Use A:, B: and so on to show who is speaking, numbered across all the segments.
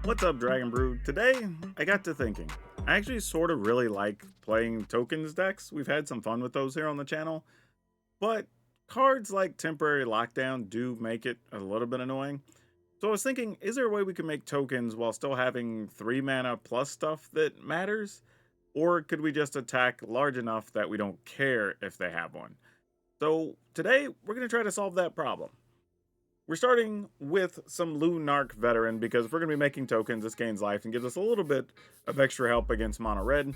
A: What's up, Dragon Brew? Today, I got to thinking. I actually sort of really like playing tokens decks. We've had some fun with those here on the channel. But cards like Temporary Lockdown do make it a little bit annoying. So I was thinking, is there a way we can make tokens while still having 3 mana plus stuff that matters? Or could we just attack large enough that we don't care if they have one? So today, we're going to try to solve that problem. We're starting with some Lunarch Veteran because if we're going to be making tokens, this gains life and gives us a little bit of extra help against mono red.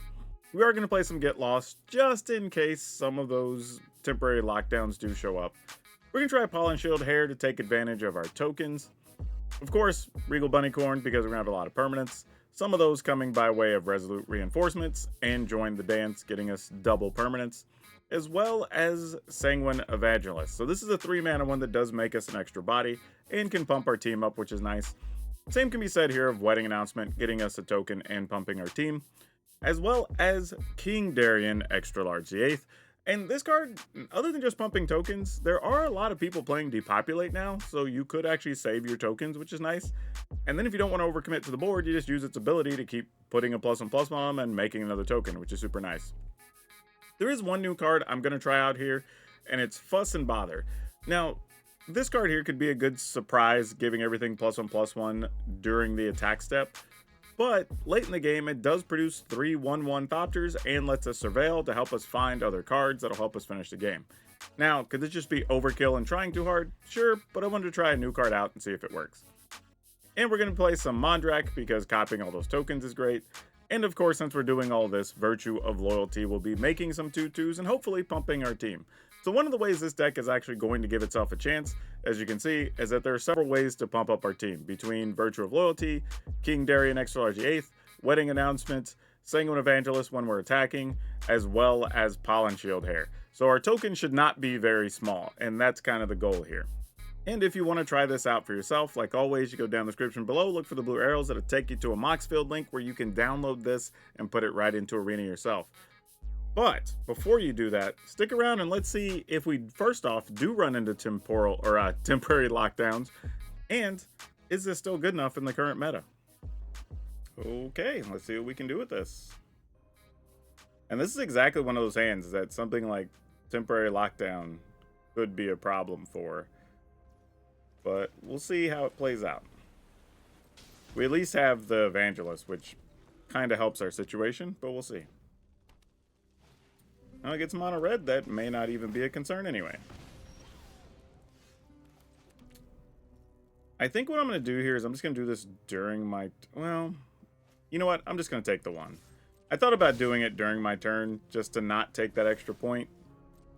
A: We are going to play some Get Lost just in case some of those temporary lockdowns do show up. We're going to try Pollen Shield Hair to take advantage of our tokens. Of course, Regal Bunnycorn because we're going to have a lot of permanents. Some of those coming by way of Resolute Reinforcements and Join the Dance, getting us double permanents, as well as Sanguine Evangelist. So this is a 3-mana one that does make us an extra body and can pump our team up, which is nice. Same can be said here of Wedding Announcement, getting us a token and pumping our team, as well as King Darien Extra Large the 8th. And this card, other than just pumping tokens, there are a lot of people playing Depopulate now, so you could actually save your tokens, which is nice. And then if you don't want to overcommit to the board, you just use its ability to keep putting a +1/+1 on them and making another token, which is super nice. There is one new card I'm going to try out here, and it's Fuss and Bother. Now, this card here could be a good surprise, giving everything +1/+1 during the attack step. But late in the game, it does produce 3 1/1 Thopters and lets us surveil to help us find other cards that'll help us finish the game. Now, could this just be overkill and trying too hard? Sure, but I wanted to try a new card out and see if it works. And we're going to play some Mondrak because copying all those tokens is great. And of course, since we're doing all this, Virtue of Loyalty will be making some 2/2s and hopefully pumping our team. So one of the ways this deck is actually going to give itself a chance, as you can see, is that there are several ways to pump up our team, between Virtue of Loyalty, King Darien Extra Large 8th, Wedding Announcement, Sanguine Evangelist when we're attacking, as well as Pollen Shield Hair. So our token should not be very small, and that's kind of the goal here. And if you want to try this out for yourself, like always, you go down the description below, look for the blue arrows that'll take you to a Moxfield link where you can download this and put it right into Arena yourself. But before you do that, stick around and let's see if we first off do run into temporary lockdowns, and is this still good enough in the current meta? Okay, let's see what we can do with this. And this is exactly one of those hands that something like temporary lockdown could be a problem for. But we'll see how it plays out. We at least have the Evangelist, which kind of helps our situation, but we'll see. Now it gets mono red, that may not even be a concern anyway. I think what I'm going to do here is I'm just going to do this during my... Well, you know what? I'm just going to take the 1. I thought about doing it during my turn just to not take that extra point,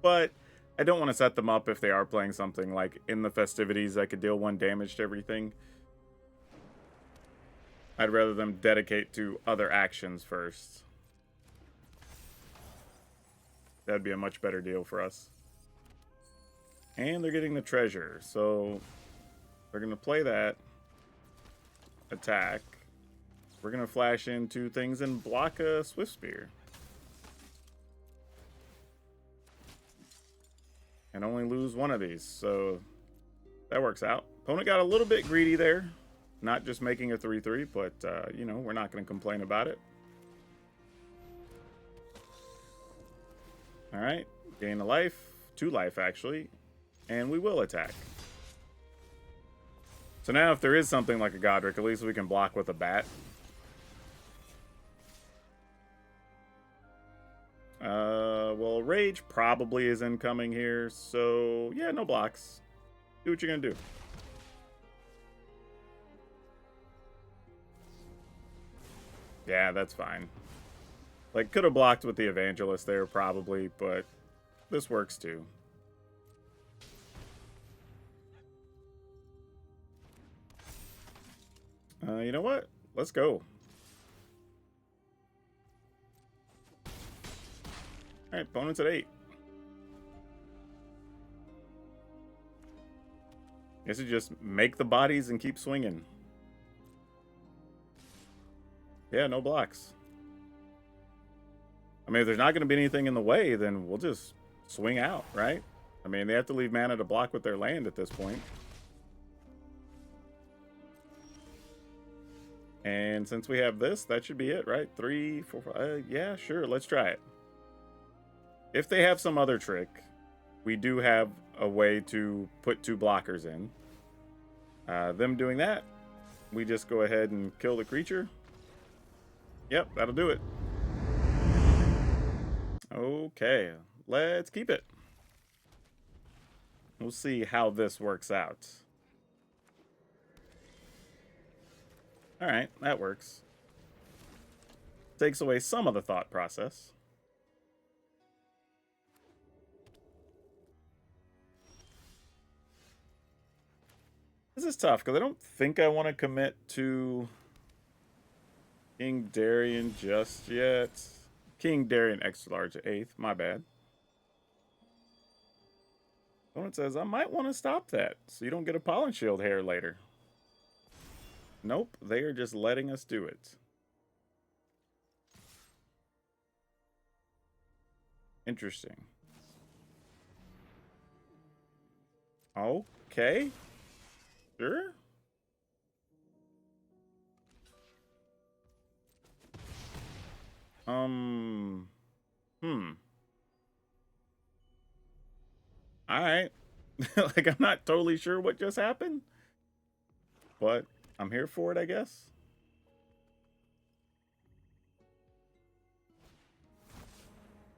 A: but I don't want to set them up if they are playing something like in the festivities that could deal 1 damage to everything. I'd rather them dedicate to other actions first. That'd be a much better deal for us. And they're getting the treasure, so we're going to play that. Attack. We're going to flash into things and block a Swift Spear. And only lose 1 of these, so that works out. Opponent got a little bit greedy there. Not just making a 3/3, but, you know, we're not going to complain about it. Alright, gain a life, 2 life actually, and we will attack. So now if there is something like a Godric, at least we can block with a bat. Well, Rage probably is incoming here, so yeah, no blocks. Do what you're gonna do. Yeah, that's fine. Like, could have blocked with the Evangelist there, probably, but this works too. You know what? Let's go. Alright, opponent's at 8. Guess you just make the bodies and keep swinging. Yeah, no blocks. I mean, if there's not going to be anything in the way, then we'll just swing out, right? I mean, they have to leave mana to block with their land at this point. And since we have this, that should be it, right? 3, 4, 5. Yeah, sure. Let's try it. If they have some other trick, we do have a way to put 2 blockers in. Them doing that, we just go ahead and kill the creature. Yep, that'll do it. Okay, let's keep it. We'll see how this works out. Alright, that works. Takes away some of the thought process. This is tough, because I don't think I want to commit to King Darien just yet. King Darien extra large 8th, my bad. Opponent says, I might want to stop that, so you don't get a Pollen Shield hair later. Nope, they are just letting us do it. Interesting. Okay. Sure. Alright. Like, I'm not totally sure what just happened. But I'm here for it, I guess.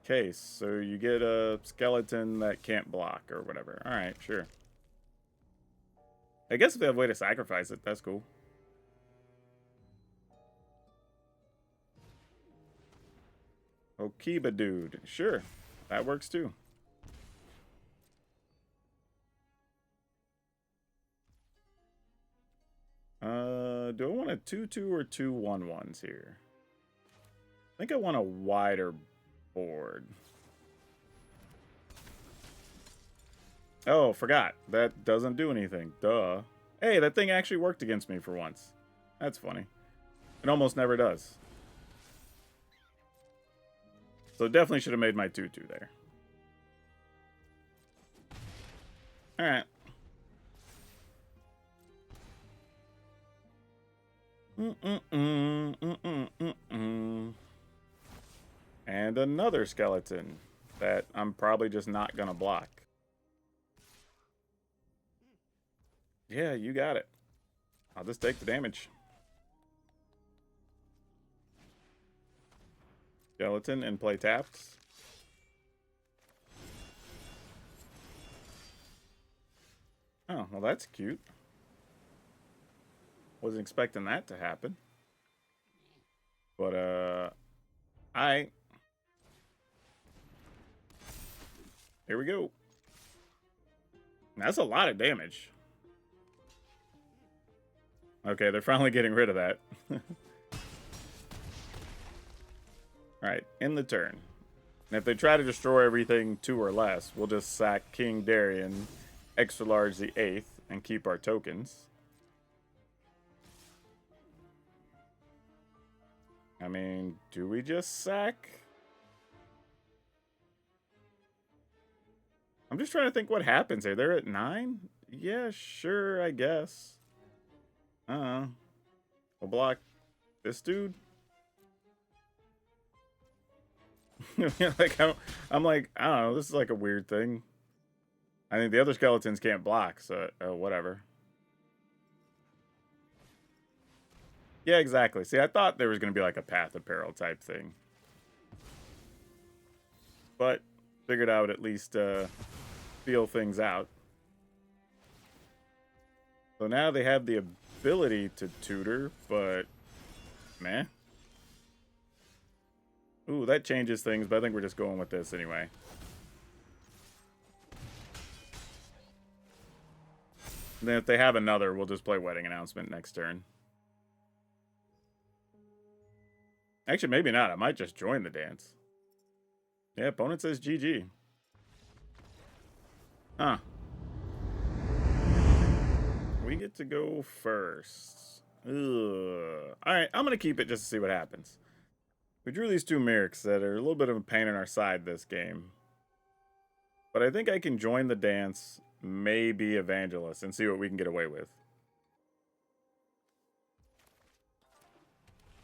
A: Okay, so you get a skeleton that can't block or whatever. Alright, sure. I guess if they have a way to sacrifice it, that's cool. Okiba dude. Sure. That works too. Do I want a 2/2 or 2 1/1s here? I think I want a wider board. Oh, forgot. That doesn't do anything. Duh. Hey, that thing actually worked against me for once. That's funny. It almost never does. So definitely should have made my 2/2 there. Alright. And another skeleton that I'm probably just not gonna block. Yeah, you got it. I'll just take the damage. Skeleton and play tapped. Oh, well that's cute. Wasn't expecting that to happen. But, alright. Here we go. That's a lot of damage. Okay, they're finally getting rid of that. Alright, in the turn. And if they try to destroy everything 2 or less, we'll just sack King Darien, extra large the 8th, and keep our tokens. I mean, do we just sack? I'm just trying to think what happens here. They're at 9? Yeah, sure, I guess. We'll block this dude. Like, I'm like, I don't know. This is like a weird thing. I think the other skeletons can't block, so whatever. Yeah, exactly. See, I thought there was going to be like a Path of Peril type thing. But figured I would at least feel things out. So now they have the ability to tutor, but meh. Ooh, that changes things, but I think we're just going with this anyway. And then if they have another, we'll just play Wedding Announcement next turn. Actually, maybe not. I might just join the dance. Yeah, opponent says GG. Huh. We get to go first. Ugh. Alright, I'm going to keep it just to see what happens. We drew these 2 Mercs that are a little bit of a pain in our side this game. But I think I can join the dance, maybe Evangelist, and see what we can get away with.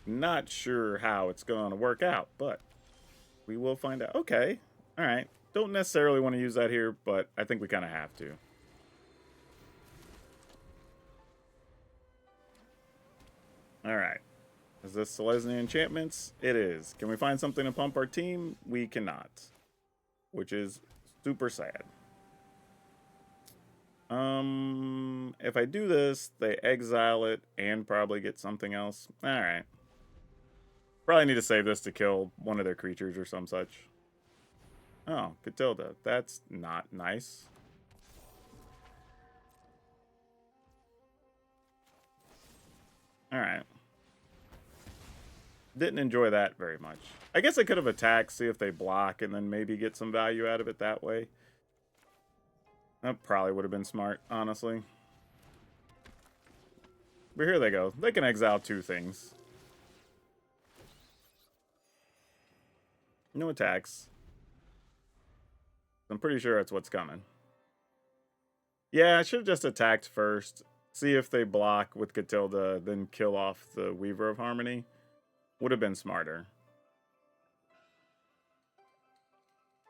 A: Not sure how it's going to work out, but we will find out. Okay. All right. Don't necessarily want to use that here, but I think we kind of have to. All right. Is this Selesnya Enchantments? It is. Can we find something to pump our team? We cannot, which is super sad. If I do this, they exile it and probably get something else. All right. Probably need to save this to kill one of their creatures or some such. Oh, Catilda. That's not nice. All right. Didn't enjoy that very much. I guess I could have attacked, see if they block, and then maybe get some value out of it that way. That probably would have been smart, honestly. But here they go. They can exile 2 things. No attacks. I'm pretty sure that's what's coming. Yeah, I should have just attacked first. See if they block with Catilda, then kill off the Weaver of Harmony. Would have been smarter.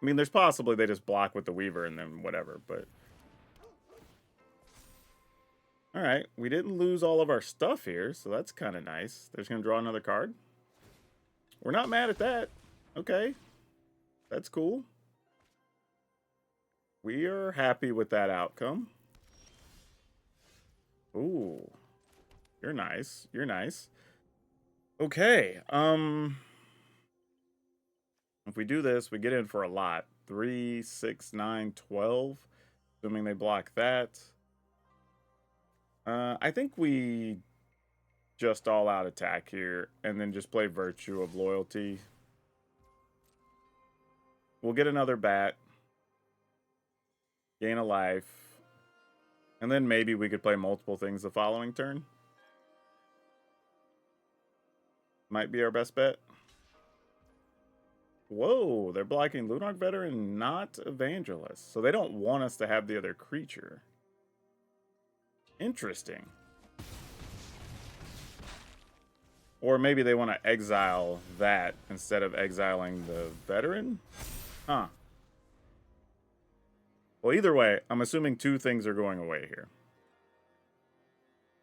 A: I mean, there's possibly they just block with the Weaver and then whatever, but... Alright, we didn't lose all of our stuff here, so that's kind of nice. They're just going to draw another card. We're not mad at that. Okay. That's cool. We are happy with that outcome. Ooh. You're nice. You're nice. Okay. If we do this, we get in for a lot. 3, 6, 9, 12. Assuming they block that. I think we just all out attack here and then just play Virtue of Loyalty. We'll get another bat. Gain a life. And then maybe we could play multiple things the following turn. Might be our best bet. Whoa, they're blocking Lunarch Veteran, not Evangelist. So they don't want us to have the other creature. Interesting. Or maybe they want to exile that instead of exiling the Veteran? Huh. Well, either way, I'm assuming 2 things are going away here.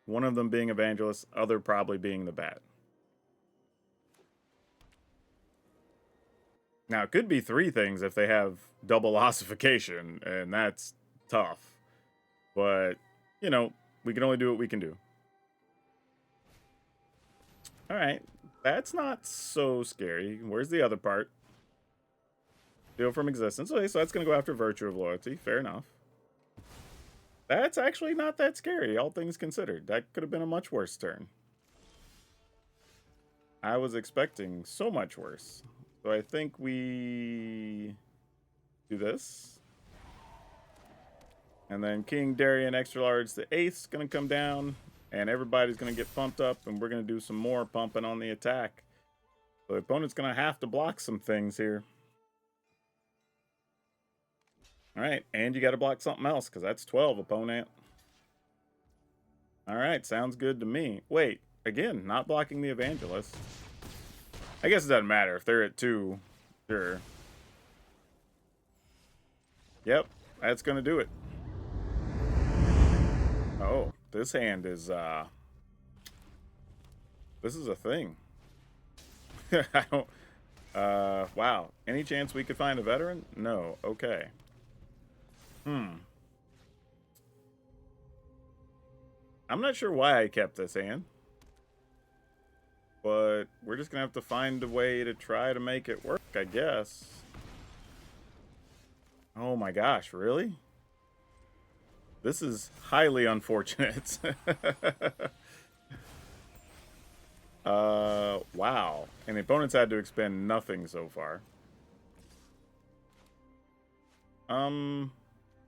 A: One of them being Evangelist, other probably being the bat. Now, it could be 3 things if they have double ossification, and that's tough. But, you know, we can only do what we can do. Alright, that's not so scary. Where's the other part? Steal from existence. Okay, so that's going to go after Virtue of Loyalty. Fair enough. That's actually not that scary, all things considered. That could have been a much worse turn. I was expecting so much worse. So I think we do this. And then King Darien Extra Large, the 8th's going to come down. And everybody's going to get pumped up. And we're going to do some more pumping on the attack. So the opponent's going to have to block some things here. Alright, and you got to block something else. Because that's 12, opponent. Alright, sounds good to me. Wait, again, not blocking the Evangelist. I guess it doesn't matter if they're at 2. Sure. Yep, that's going to do it. Oh, this hand is, this is a thing. I don't, wow. Any chance we could find a veteran? No. Okay. I'm not sure why I kept this hand. But we're just going to have to find a way to try to make it work, I guess. Oh my gosh, really? This is highly unfortunate. Wow. And the opponents had to expend nothing so far.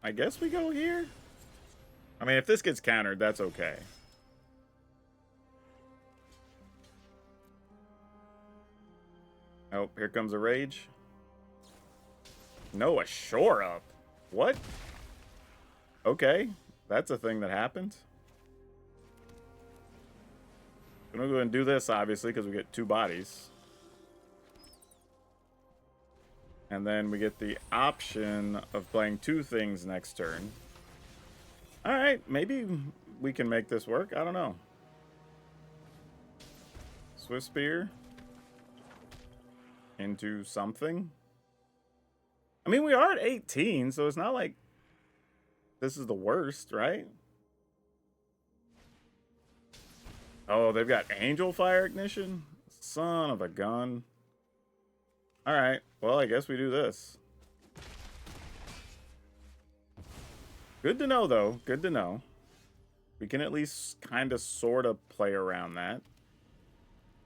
A: I guess we go here? I mean, if this gets countered, that's okay. Oh, here comes a Rage. No, a Shore Up. What? Okay, that's a thing that happened. I'm gonna go ahead and do this, obviously, because we get 2 bodies. And then we get the option of playing 2 things next turn. Alright, maybe we can make this work. I don't know. Swift Spear into something. I mean, we are at 18, so it's not like this is the worst, right? Oh, they've got Angel Fire Ignition? Son of a gun. Alright, well, I guess we do this. Good to know, though. Good to know. We can at least kind of sort of play around that.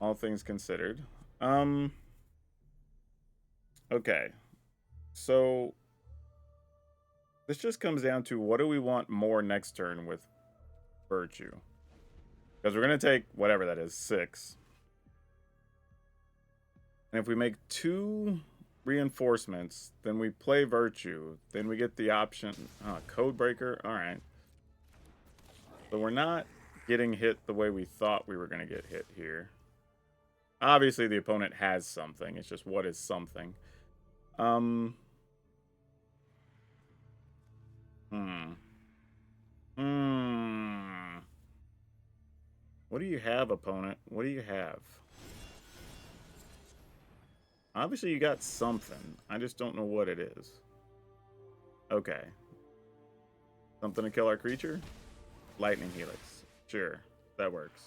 A: All things considered. Okay. So this just comes down to what do we want more next turn with Virtue? Because we're going to take whatever that is, 6. And if we make 2 reinforcements, then we play Virtue. Then we get the option, Code Breaker. All right. So we're not getting hit the way we thought we were going to get hit here. Obviously, the opponent has something. It's just what is something. What do you have, opponent? What do you have? Obviously, you got something. I just don't know what it is. Okay. Something to kill our creature? Lightning Helix. Sure, that works.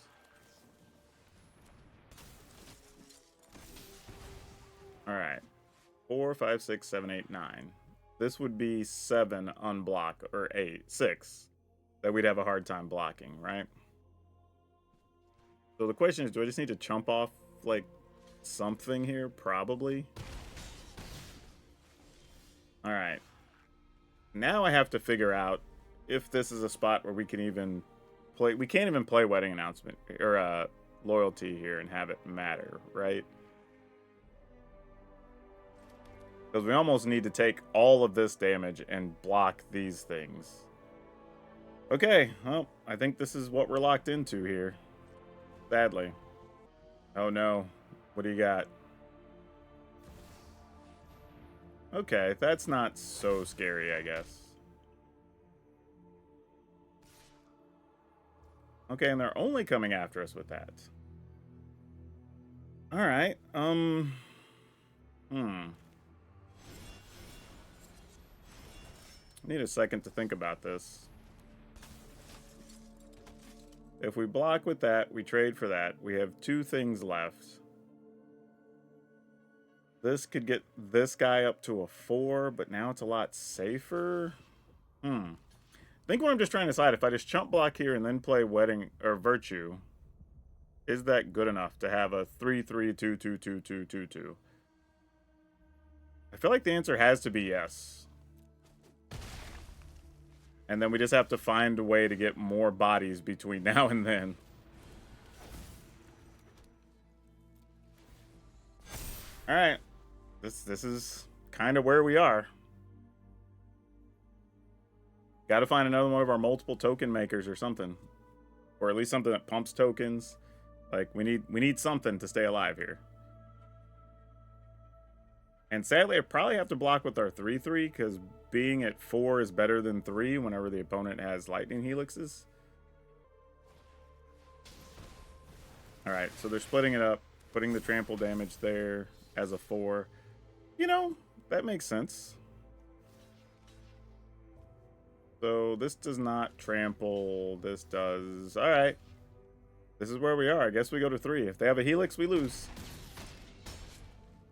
A: Alright. 4, 5, 6, 7, 8, 9. This would be 7 unblock, or 6 that we'd have a hard time blocking, right? So the question is, do I just need to chump off, like, something here? Probably. Alright. Now I have to figure out if this is a spot where we can even play. We can't even play Wedding Announcement, or Loyalty here and have it matter, right? Because we almost need to take all of this damage and block these things. Okay, well, I think this is what we're locked into here. Sadly. Oh no. What do you got? Okay, that's not so scary, I guess. Okay, and they're only coming after us with that. Alright, Need a second to think about this. If we block with that, we trade for that. We have 2 things left. This could get this guy up to a 4, but now it's a lot safer. I think what I'm just trying to decide, if I just chump block here and then play Wedding or Virtue, is that good enough to have a 3-3-2-2-2-2-2-2? I feel like the answer has to be yes. And then we just have to find a way to get more bodies between now and then. Alright. This is kind of where we are. Got to find another one of our multiple token makers or something. Or at least something that pumps tokens. Like, we need something to stay alive here. And sadly, I probably have to block with our 3-3, because being at 4 is better than 3 whenever the opponent has Lightning Helixes. Alright, so they're splitting it up, putting the trample damage there as a 4. You know, that makes sense. So this does not trample, this does. Alright. This is where we are. I guess we go to 3. If they have a Helix, we lose.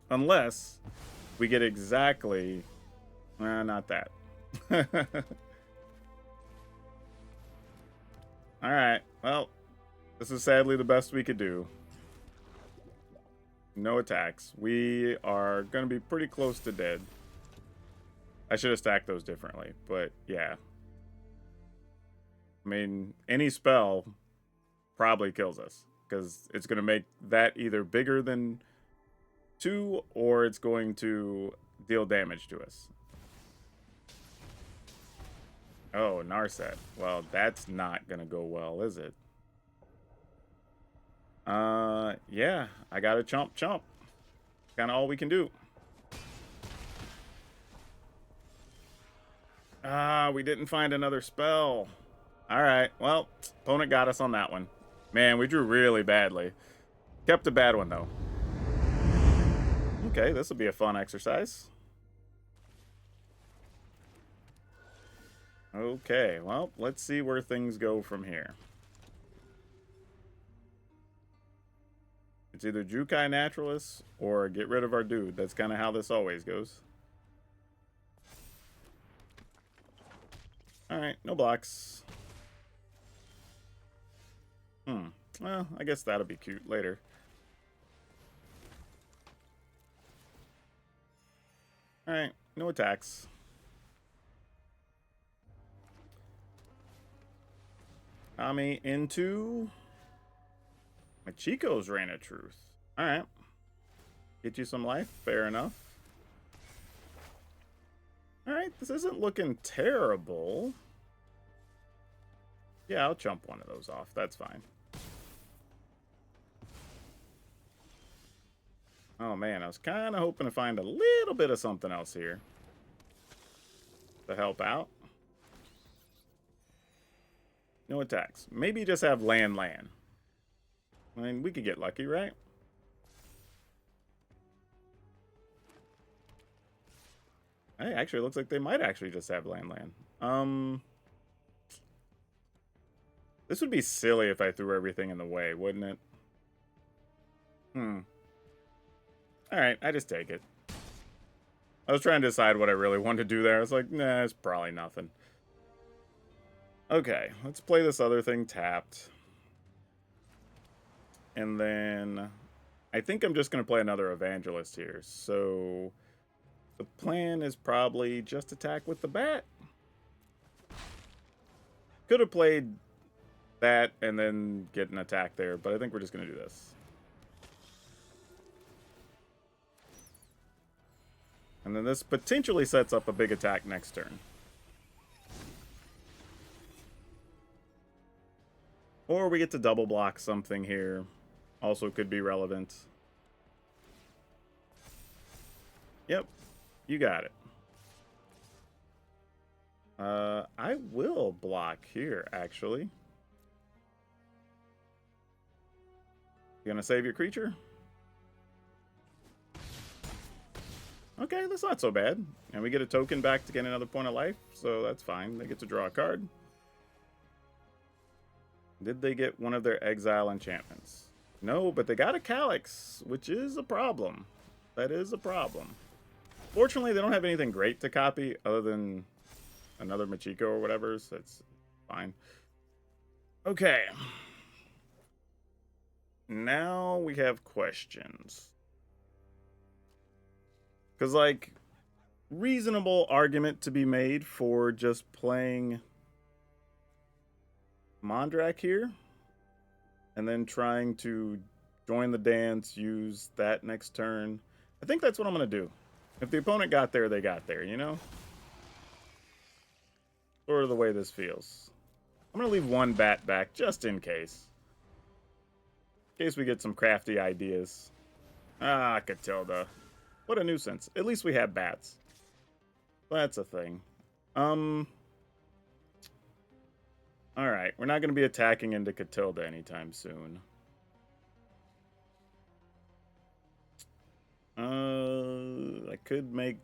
A: Unless we get exactly... not that. Alright, well, this is sadly the best we could do. No attacks. We are going to be pretty close to dead. I should have stacked those differently, but yeah. I mean, any spell probably kills us, because it's going to make that either bigger than 2, or it's going to deal damage to us. Oh, Narset. Well, that's not going to go well, is it? Yeah, I got to chomp. Kind of all we can do. Ah, we didn't find another spell. All right, well, opponent got us on that one. Man, we drew really badly. Kept a bad one, though. Okay, this will be a fun exercise. Okay, well, let's see where things go from here. It's either Jeskai Naturalist or get rid of our dude. That's kind of how this always goes. Alright, no blocks. Well, I guess that'll be cute later. Alright, no attacks. Kami into Machiko's Reign of Truth. Alright. Get you some life, fair enough. Alright, this isn't looking terrible. Yeah, I'll chump one of those off. That's fine. Oh man, I was kind of hoping to find a little bit of something else here to help out. No attacks. Maybe just have land. I mean, we could get lucky, right? Hey, actually, it looks like they might actually just have land. This would be silly if I threw everything in the way, wouldn't it? Alright, I just take it. I was trying to decide what I really wanted to do there. I was like, nah, it's probably nothing. Okay, let's play this other thing tapped. And then I think I'm just going to play another Evangelist here. So the plan is probably just attack with the bat. Could have played that and then get an attack there, but I think we're just going to do this. And then this potentially sets up a big attack next turn. Or we get to double block something here. Also could be relevant. Yep, you got it. I will block here, actually. You gonna save your creature? Okay, that's not so bad. And we get a token back to get another point of life, so that's fine. They get to draw a card. Did they get one of their exile enchantments? No, but they got a Calyx, which is a problem. That is a problem. Fortunately, they don't have anything great to copy other than another Machiko or whatever, so it's fine. Okay. Now we have questions. Because, like, reasonable argument to be made for just playing Mondrak here. And then trying to join the dance, use that next turn. I think that's what I'm going to do. If the opponent got there, they got there, you know? Sort of the way this feels. I'm going to leave one bat back, just in case. In case we get some crafty ideas. Ah, Catilda. What a nuisance. At least we have bats. That's a thing. Alright, we're not going to be attacking into Catilda anytime soon. I could make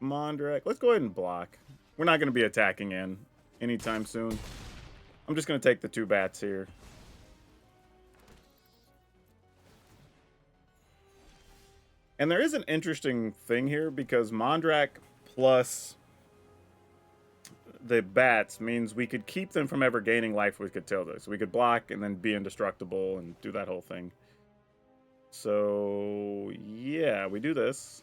A: Mondrak. Let's go ahead and block. We're not going to be attacking in anytime soon. I'm just going to take the 2 bats here. And there is an interesting thing here because Mondrak plus the bats means we could keep them from ever gaining life with Catilda. So we could block and then be indestructible and do that whole thing. So, yeah, we do this.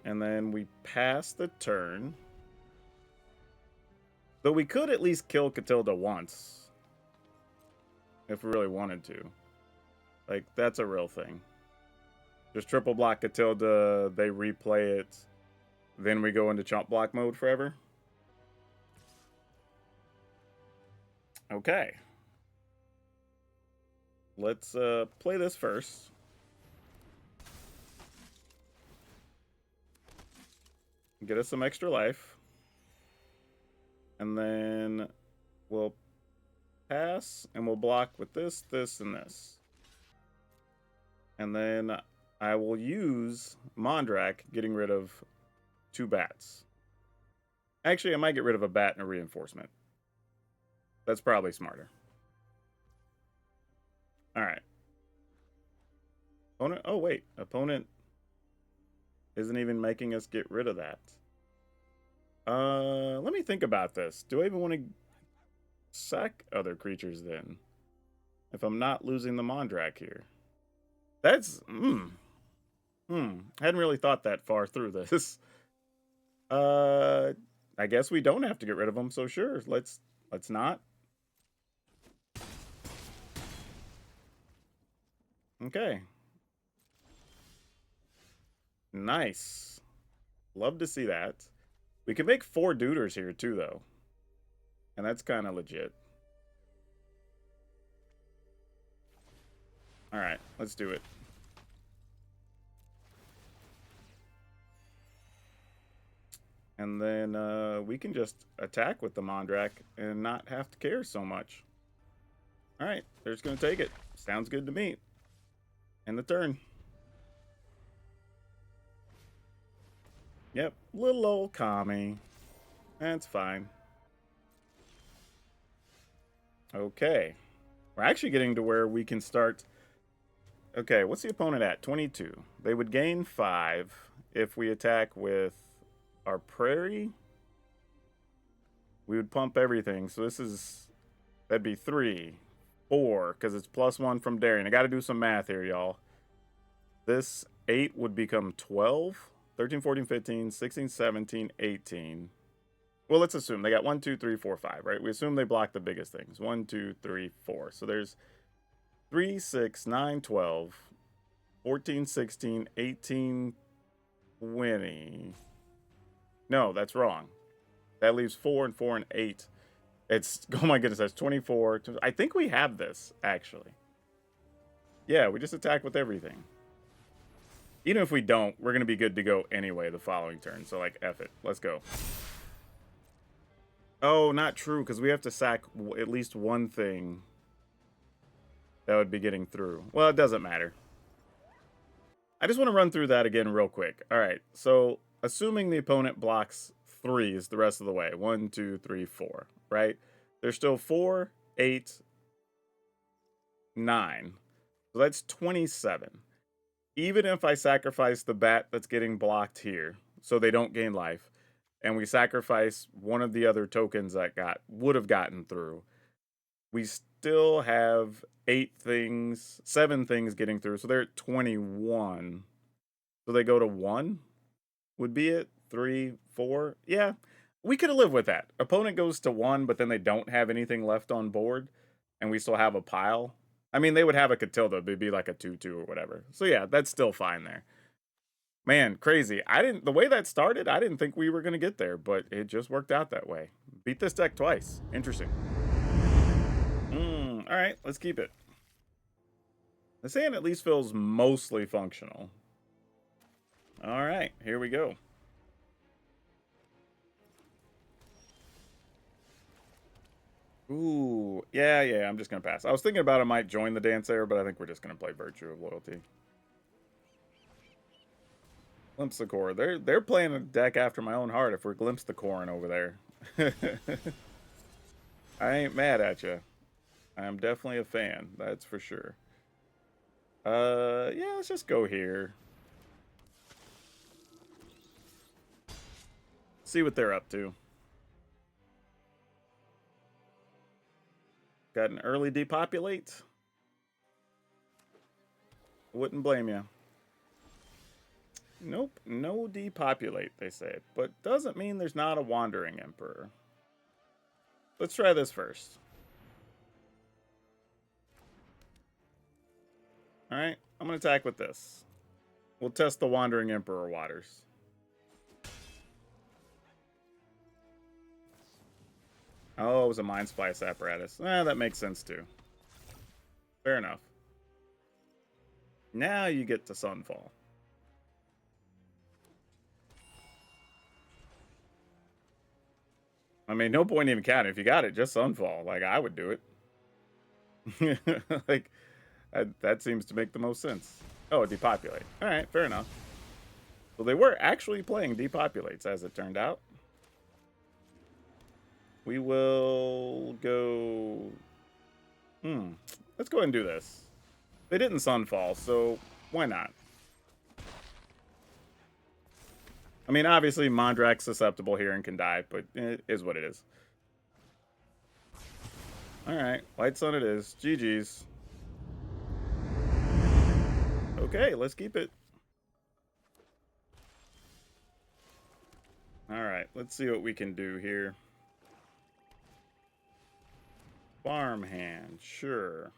A: And then we pass the turn. Though we could at least kill Catilda once. If we really wanted to. Like, that's a real thing. Just triple block Catilda, they replay it. Then we go into chump block mode forever. Okay. let's play this first. Get us some extra life. And then we'll pass, and we'll block with this, this, and this. And then I will use Mondrak, getting rid of 2 bats. Actually, I might get rid of a bat and a reinforcement. That's probably smarter. Alright. Opponent, oh wait, opponent isn't even making us get rid of that. Let me think about this. Do I even want to sack other creatures then? If I'm not losing the Mondrak here. That's, hadn't really thought that far through this. I guess we don't have to get rid of them, so sure, let's not. Okay. Nice. Love to see that. We can make 4 duders here too, though. And that's kind of legit. Alright, let's do it. And then we can just attack with the Mondrak and not have to care so much. Alright, they're just going to take it. Sounds good to me. End the turn. Yep, little old Kami. That's fine. Okay. We're actually getting to where we can start. Okay, what's the opponent at? 22. They would gain 5 if we attack with our Prairie. We would pump everything. So that'd be 3, 4, because it's +1 from Darien. I got to do some math here, y'all. This 8 would become 12. 13, 14, 15, 16, 17, 18. Well, let's assume they got 1, 2, 3, 4, 5, right? We assume they block the biggest things. 1, 2, 3, 4. So there's 3, 6, 9, 12, 14, 16, 18, 20. No, that's wrong. That leaves 4 and 4 and 8. It's, oh my goodness, that's 24. I think we have this, actually. Yeah, we just attack with everything. Even if we don't, we're going to be good to go anyway the following turn. So, like, F it. Let's go. Oh, not true, because we have to sack at least one thing that would be getting through. Well, it doesn't matter. I just want to run through that again real quick. All right, so assuming the opponent blocks 3s the rest of the way. 1, 2, 3, 4, right? There's still 4, 8, 9. So that's 27. Even if I sacrifice the bat that's getting blocked here, so they don't gain life, and we sacrifice one of the other tokens that would have gotten through, we still have 7 things getting through. So they're at 21. So they go to 1, would be it? 3, 4. Yeah, we could have lived with that. Opponent goes to 1, but then they don't have anything left on board, and we still have a pile. I mean, they would have a Catilda, but it'd be like a 2/2 or whatever. So yeah, that's still fine there. Man, crazy. The way that started, I didn't think we were going to get there, but it just worked out that way. Beat this deck twice. Interesting. All right, let's keep it. This hand at least feels mostly functional. All right, here we go. Ooh, yeah, I'm just going to pass. I was thinking about I might join the dance there, but I think we're just going to play Virtue of Loyalty. Glimpse the Core. They're playing a deck after my own heart if we're Glimpse the Corin over there. I ain't mad at you. I'm definitely a fan, that's for sure. Yeah, let's just go here. See what they're up to. Got an early depopulate. Wouldn't blame you. Nope, no depopulate, they say. But doesn't mean there's not a Wandering Emperor. Let's try this first. Alright, I'm going to attack with this. We'll test the Wandering Emperor waters. Oh, it was a Mind Splice apparatus. That makes sense too. Fair enough. Now you get to Sunfall. I mean, no point even counting. If you got it, just Sunfall. Like, I would do it. Like, that seems to make the most sense. Oh, depopulate. All right, fair enough. So they were actually playing depopulates, as it turned out. We will go... Let's go ahead and do this. They didn't Sunfall, so why not? I mean, obviously, Mondrak's susceptible here and can die, but it is what it is. Alright, White Sun it is. GG's. Okay, let's keep it. Alright, let's see what we can do here. Farmhand, sure.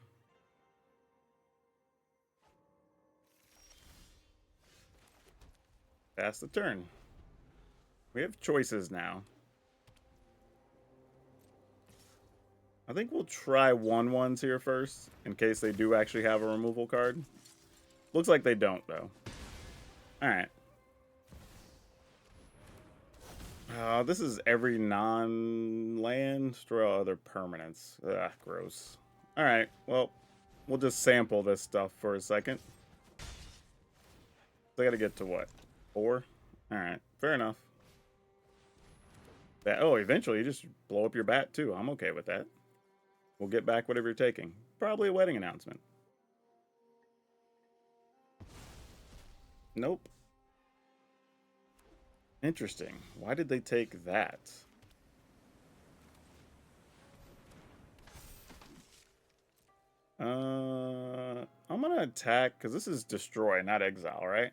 A: Pass the turn. We have choices now. I think we'll try 1/1s here first, in case they do actually have a removal card. Looks like they don't, though. Alright. This is every non-land. Destroy all other permanents. Ugh, gross. Alright, well, we'll just sample this stuff for a second. I gotta get to what? 4? Alright, fair enough. Oh, eventually you just blow up your bat, too. I'm okay with that. We'll get back whatever you're taking. Probably a wedding announcement. Nope. Interesting. Why did they take that? I'm gonna attack, because this is destroy, not exile, right?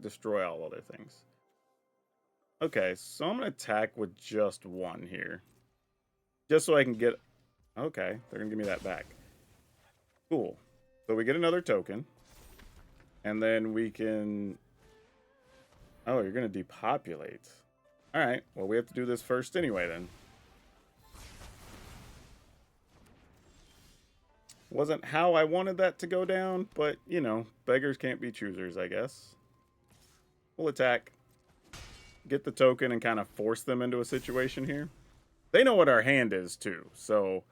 A: Destroy all other things. Okay, so I'm gonna attack with just 1 here. Just so I can get... Okay, they're gonna give me that back. Cool. So we get another token. And then we can... Oh, you're gonna depopulate. Alright, well we have to do this first anyway then. Wasn't how I wanted that to go down, but, you know, beggars can't be choosers, I guess. We'll attack. Get the token and kind of force them into a situation here. They know what our hand is, too, so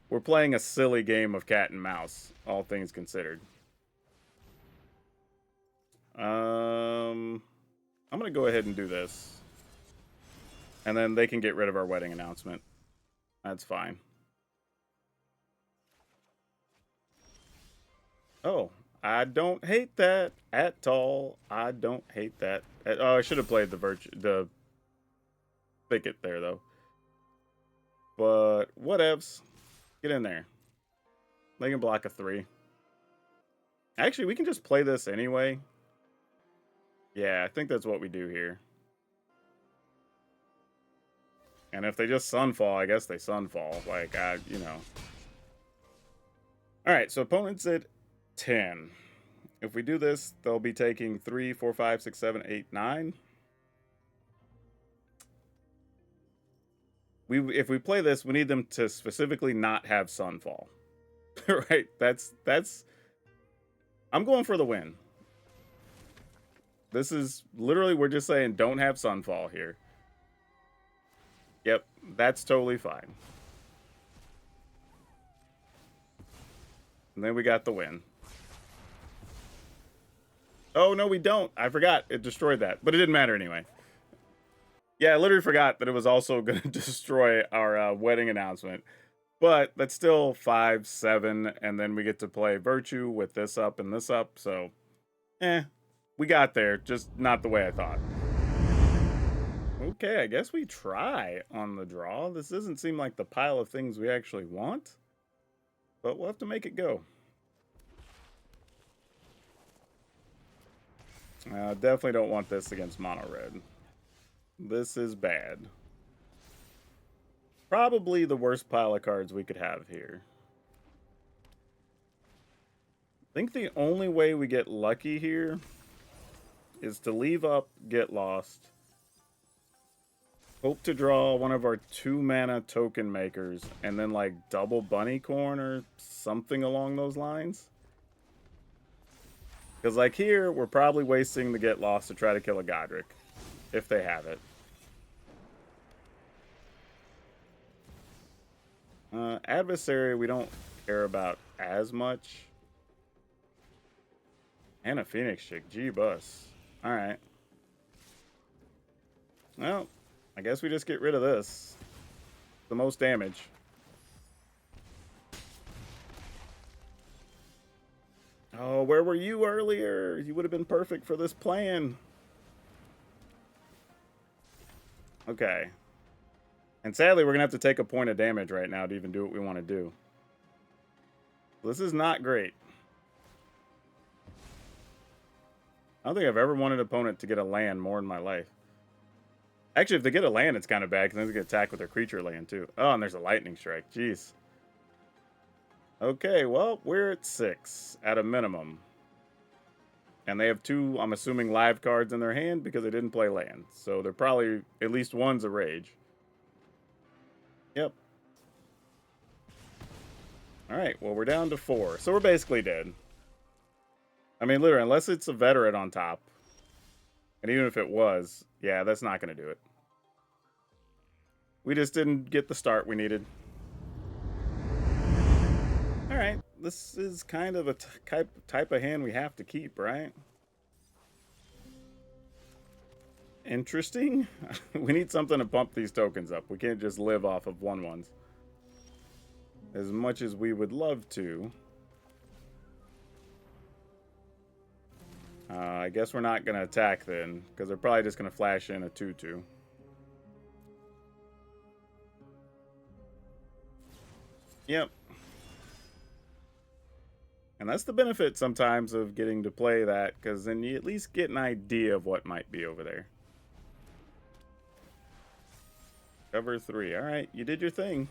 A: we're playing a silly game of cat and mouse, all things considered. I'm going to go ahead and do this. And then they can get rid of our wedding announcement. That's fine. Oh, I don't hate that at all. I don't hate that. Oh, I should have played the thicket there, though. But whatevs. Get in there. They can block a 3. Actually, we can just play this anyway. Yeah, I think that's what we do here. And if they just Sunfall, I guess they Sunfall. Like, you know. Alright, so opponent's at 10. If we do this, they'll be taking 3, 4, 5, 6, 7, 8, 9. If we play this, we need them to specifically not have Sunfall. Right? That's... I'm going for the win. This is literally, we're just saying don't have Sunfall here. Yep, that's totally fine. And then we got the win. Oh, no, we don't. I forgot. It destroyed that. But it didn't matter anyway. Yeah, I literally forgot that it was also going to destroy our wedding announcement. But that's still 5, 7, and then we get to play Virtue with this up and this up. So, we got there. Just not the way I thought. Okay, I guess we try on the draw. This doesn't seem like the pile of things we actually want. But we'll have to make it go. Definitely don't want this against mono red. This is bad. Probably the worst pile of cards we could have here. I think the only way we get lucky here is to leave up, get lost. Hope to draw one of our 2-mana token makers and then like double bunny corn or something along those lines. Because, like, here, we're probably wasting the Get Lost to try to kill a Godric. If they have it. Adversary, we don't care about as much. And a Phoenix Chick. G-Bus. Alright. Well, I guess we just get rid of this. The most damage. Oh, where were you earlier? You would have been perfect for this plan. Okay. And sadly, we're going to have to take a point of damage right now to even do what we want to do. This is not great. I don't think I've ever wanted an opponent to get a land more in my life. Actually, if they get a land, it's kind of bad, because then they get attacked with their creature land, too. Oh, and there's a lightning strike. Jeez. Okay, well, we're at 6 at a minimum. And they have 2, I'm assuming, live cards in their hand because they didn't play land. So they're probably, at least one's a rage. Yep. Alright, well, we're down to 4. So we're basically dead. I mean, literally, unless it's a veteran on top. And even if it was, yeah, that's not going to do it. We just didn't get the start we needed. Alright, this is kind of a type of hand we have to keep, right? Interesting. We need something to pump these tokens up. We can't just live off of 1/1s. As much as we would love to. I guess we're not going to attack then, because they're probably just going to flash in a 2/2. Yep. And that's the benefit sometimes of getting to play that, because then you at least get an idea of what might be over there. Cover 3. Alright, you did your thing.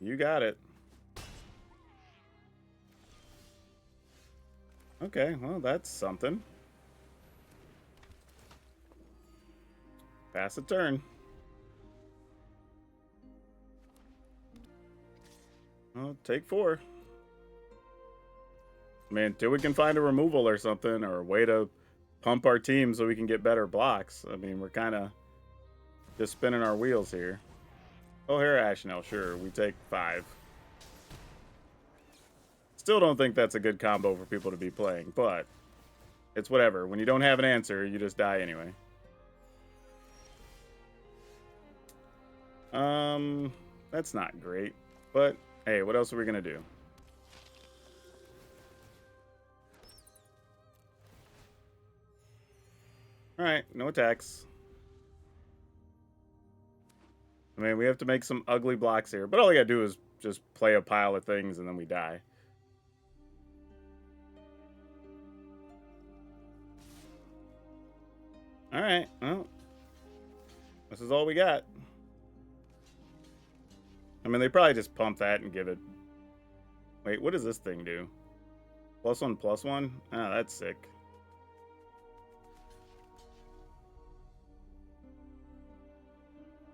A: You got it. Okay, well, that's something. Pass a turn. Well, take 4. I mean, until we can find a removal or something, or a way to pump our team so we can get better blocks. I mean, we're kind of just spinning our wheels here. Oh, here, Ashnell, sure, we take 5. Still don't think that's a good combo for people to be playing, but it's whatever. When you don't have an answer, you just die anyway. That's not great, but hey, what else are we gonna do? Alright, no attacks. I mean, we have to make some ugly blocks here, but all we gotta do is just play a pile of things and then we die. Alright, well, this is all we got. I mean, they probably just pump that and give it... Wait, what does this thing do? +1/+1? Ah, that's sick.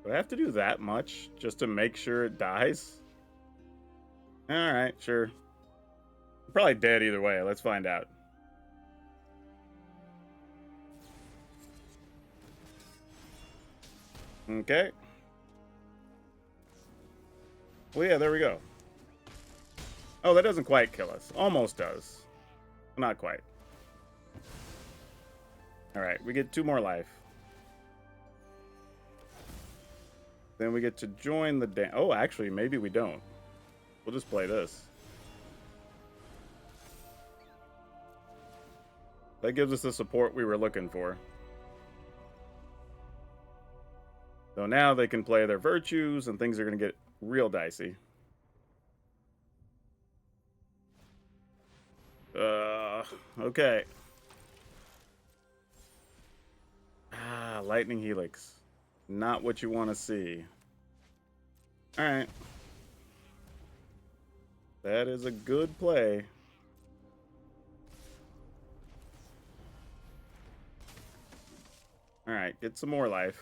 A: Do I have to do that much just to make sure it dies? Alright, sure. I'm probably dead either way. Let's find out. Okay. Well, yeah, there we go. Oh, that doesn't quite kill us. Almost does. Not quite. Alright, we get 2 more life. Then we get to join the oh, actually, maybe we don't. We'll just play this. That gives us the support we were looking for. So now they can play their virtues, and things are going to get real dicey. Okay. Ah, Lightning Helix. Not what you want to see. Alright. That is a good play. Alright, get some more life.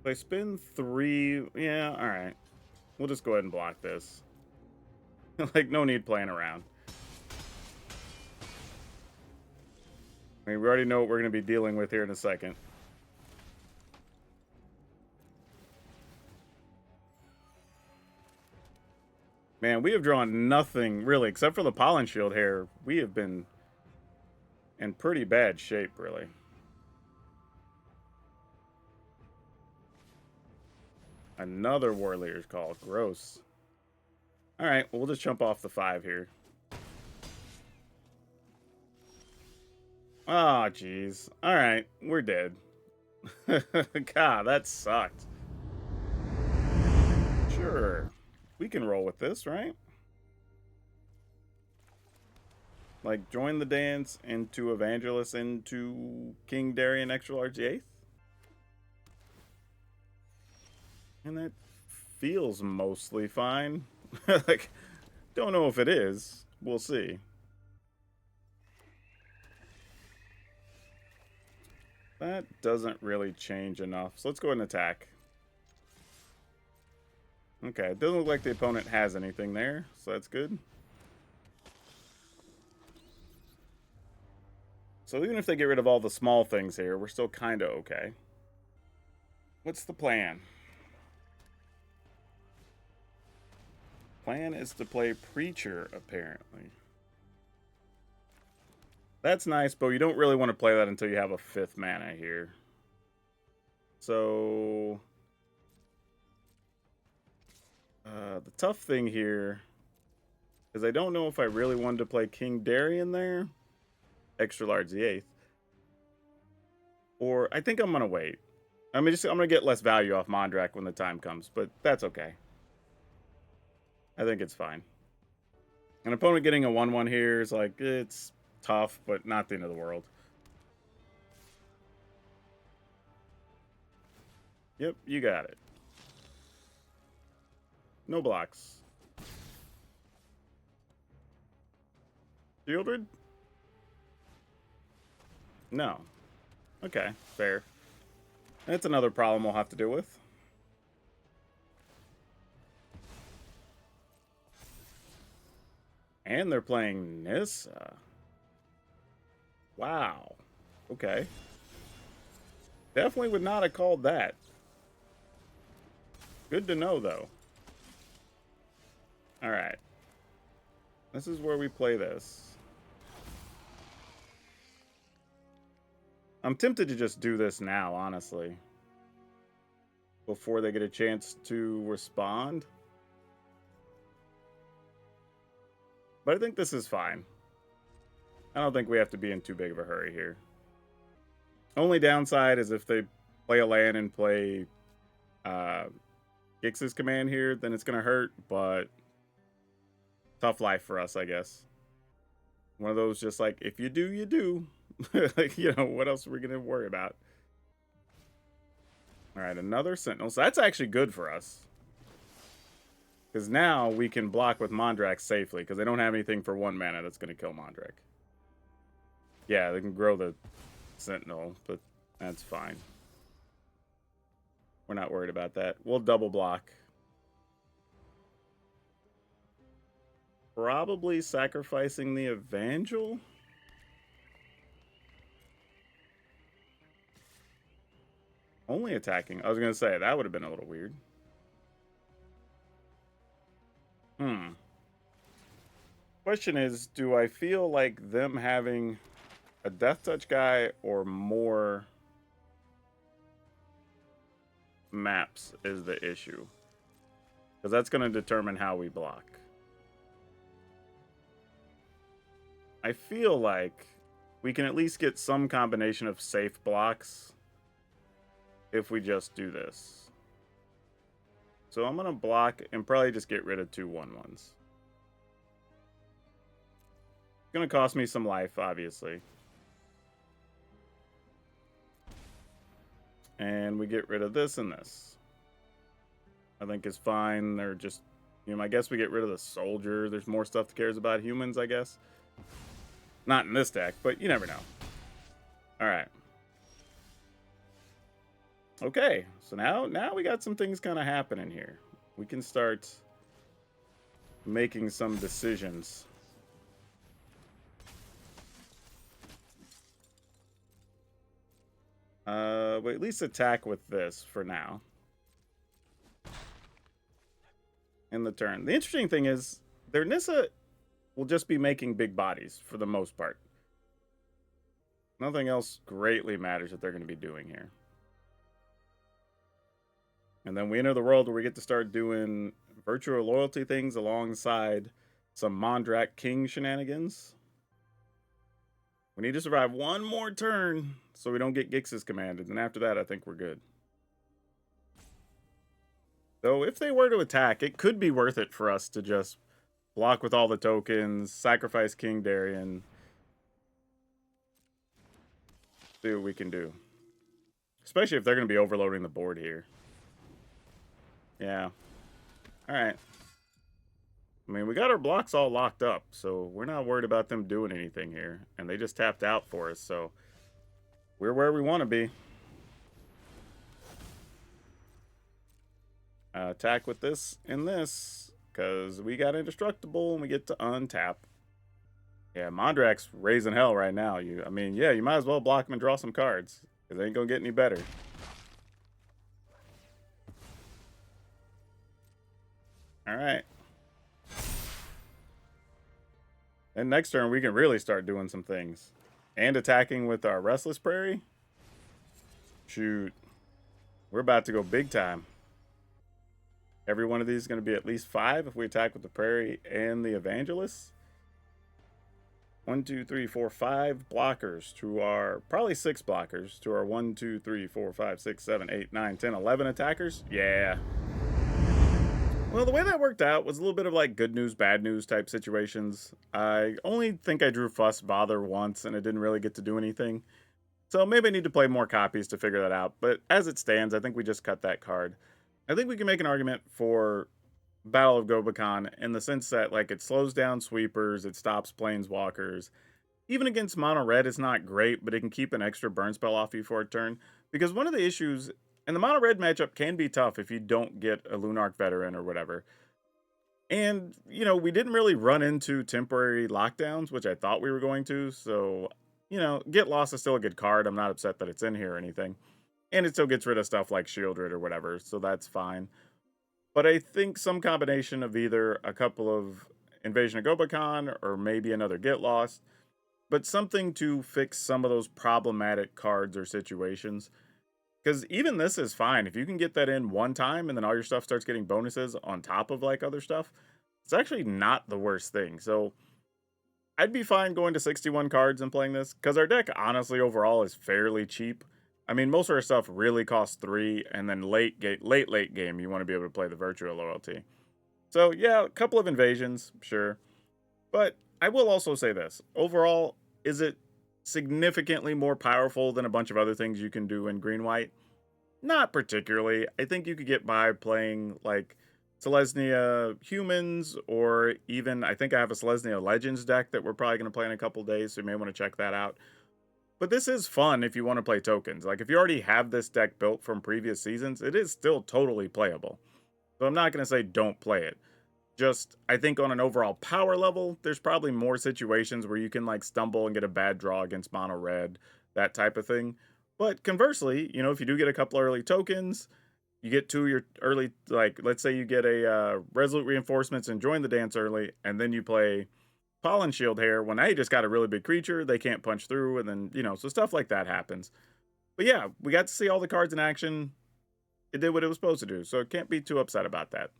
A: If I spend 3, yeah, all right. We'll just go ahead and block this. Like, no need playing around. I mean, we already know what we're going to be dealing with here in a second. Man, we have drawn nothing, really, except for the Pollen Shield here. We have been in pretty bad shape, really. Another Warrior's Call. Gross. All right, we'll just jump off the 5 here. Oh, jeez. All right, we're dead. God, that sucked. Sure. We can roll with this, right? Like, join the dance into Evangelist into King Darian Extra Large the 8th? And that feels mostly fine. Like, don't know if it is. We'll see. That doesn't really change enough. So let's go ahead and attack. Okay, it doesn't look like the opponent has anything there, so that's good. So even if they get rid of all the small things here, we're still kind of okay. What's the plan? Plan is to play Preacher, apparently. That's nice, but you don't really want to play that until you have a 5th mana here. So... the tough thing here is I don't know if I really wanted to play King Darian there. Extra Large the 8th. Or I think I'm going to wait. I'm going to get less value off Mondrak when the time comes, but that's okay. I think it's fine. An opponent getting a 1/1 here is like, it's tough, but not the end of the world. Yep, you got it. No blocks. Shieldred? No. Okay, fair. That's another problem we'll have to deal with. And they're playing Nissa. Wow. Okay. Definitely would not have called that. Good to know, though. Alright. This is where we play this. I'm tempted to just do this now, honestly. Before they get a chance to respond. But I think this is fine. I don't think we have to be in too big of a hurry here. Only downside is if they play a land and play Gix's command here, then it's going to hurt, but tough life for us, I guess. One of those just like, if you do, you do. Like, you know, what else are we going to worry about? All right, another Sentinel. So that's actually good for us. Because now we can block with Mondrak safely, because they don't have anything for 1 mana that's going to kill Mondrak. Yeah, they can grow the Sentinel, but that's fine. We're not worried about that. We'll double block. Probably sacrificing the Evangel. Only attacking. I was going to say, that would have been a little weird. Question is, do I feel like them having a Death Touch guy or more maps is the issue? Because that's going to determine how we block. I feel like we can at least get some combination of safe blocks if we just do this. So I'm going to block and probably just get rid of 2 1/1s. It's going to cost me some life, obviously. And we get rid of this and this. I think is fine. They're just, you know, I guess we get rid of the soldier. There's more stuff that cares about humans, I guess. Not in this deck, but you never know. All right. Okay, so now we got some things kind of happening here. We can start making some decisions. But at least attack with this for now. In the turn. The interesting thing is, their Nissa will just be making big bodies for the most part. Nothing else greatly matters that they're going to be doing here. And then we enter the world where we get to start doing virtual loyalty things alongside some Mondrak King shenanigans. We need to survive one more turn so we don't get Gix's commanded. And after that, I think we're good. Though, if they were to attack, it could be worth it for us to just block with all the tokens, sacrifice King Darien. See what we can do. Especially if they're going to be overloading the board here. Yeah. Alright. I mean, we got our blocks all locked up, so we're not worried about them doing anything here. And they just tapped out for us, so we're where we want to be. Attack with this and this, because we got indestructible and we get to untap. Yeah, Mondrak's raising hell right now. I mean, yeah, you might as well block him and draw some cards, because they ain't gonna get any better. Alright. And next turn, we can really start doing some things. And attacking with our Restless Prairie. Shoot. We're about to go big time. Every one of these is going to be at least 5 if we attack with the Prairie and the Evangelist. 1, 2, 3, 4, 5 blockers to our, probably 6 blockers to our 1, 2, 3, 4, 5, 6, 7, 8, 9, 10, 11 attackers. Yeah. Well, the way that worked out was a little bit of like good news, bad news type situations. I only think I drew Fuss Bother once and it didn't really get to do anything. So maybe I need to play more copies to figure that out. But as it stands, I think we just cut that card. I think we can make an argument for Battle of Gobekhan in the sense that like it slows down sweepers, it stops planeswalkers. Even against mono red, it's not great, but it can keep an extra burn spell off you for a turn. Because one of the issues, and the mono red matchup can be tough if you don't get a Lunarch Veteran or whatever. And, you know, we didn't really run into temporary lockdowns, which I thought we were going to. So, you know, Get Lost is still a good card. I'm not upset that it's in here or anything. And it still gets rid of stuff like Shieldred or whatever, so that's fine. But I think some combination of either a couple of Invasion of Gobekhan or maybe another Get Lost, but something to fix some of those problematic cards or situations. Because even this is fine. If you can get that in one time and then all your stuff starts getting bonuses on top of like other stuff, it's actually not the worst thing. So I'd be fine going to 61 cards and playing this, because our deck honestly overall is fairly cheap. I mean, most of our stuff really costs 3, and then late game, you want to be able to play the virtual loyalty. So yeah, a couple of invasions, sure. But I will also say this. Overall, is it significantly more powerful than a bunch of other things you can do in green-white? Not particularly. I think you could get by playing, like, Selesnya Humans, or even, I think I have a Selesnya Legends deck that we're probably going to play in a couple days, so you may want to check that out. But this is fun if you want to play tokens. Like, if you already have this deck built from previous seasons, it is still totally playable. So I'm not going to say don't play it. Just, I think on an overall power level, there's probably more situations where you can, like, stumble and get a bad draw against mono red, that type of thing. But conversely, you know, if you do get a couple early tokens, you get 2 of your early, like, let's say you get a Resolute Reinforcements and join the dance early, and then you play Pollen Shield here, when I just got a really big creature, they can't punch through, and then, you know, so stuff like that happens. But yeah, we got to see all the cards in action. It did what it was supposed to do, so can't be too upset about that.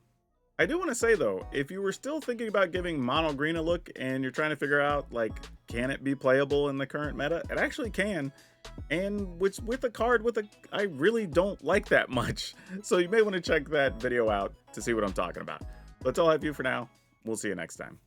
A: I do want to say, though, if you were still thinking about giving mono green a look, and you're trying to figure out, like, can it be playable in the current meta? It actually can, and with a card I really don't like that much. So you may want to check that video out to see what I'm talking about. That's all I have for you for now. We'll see you next time.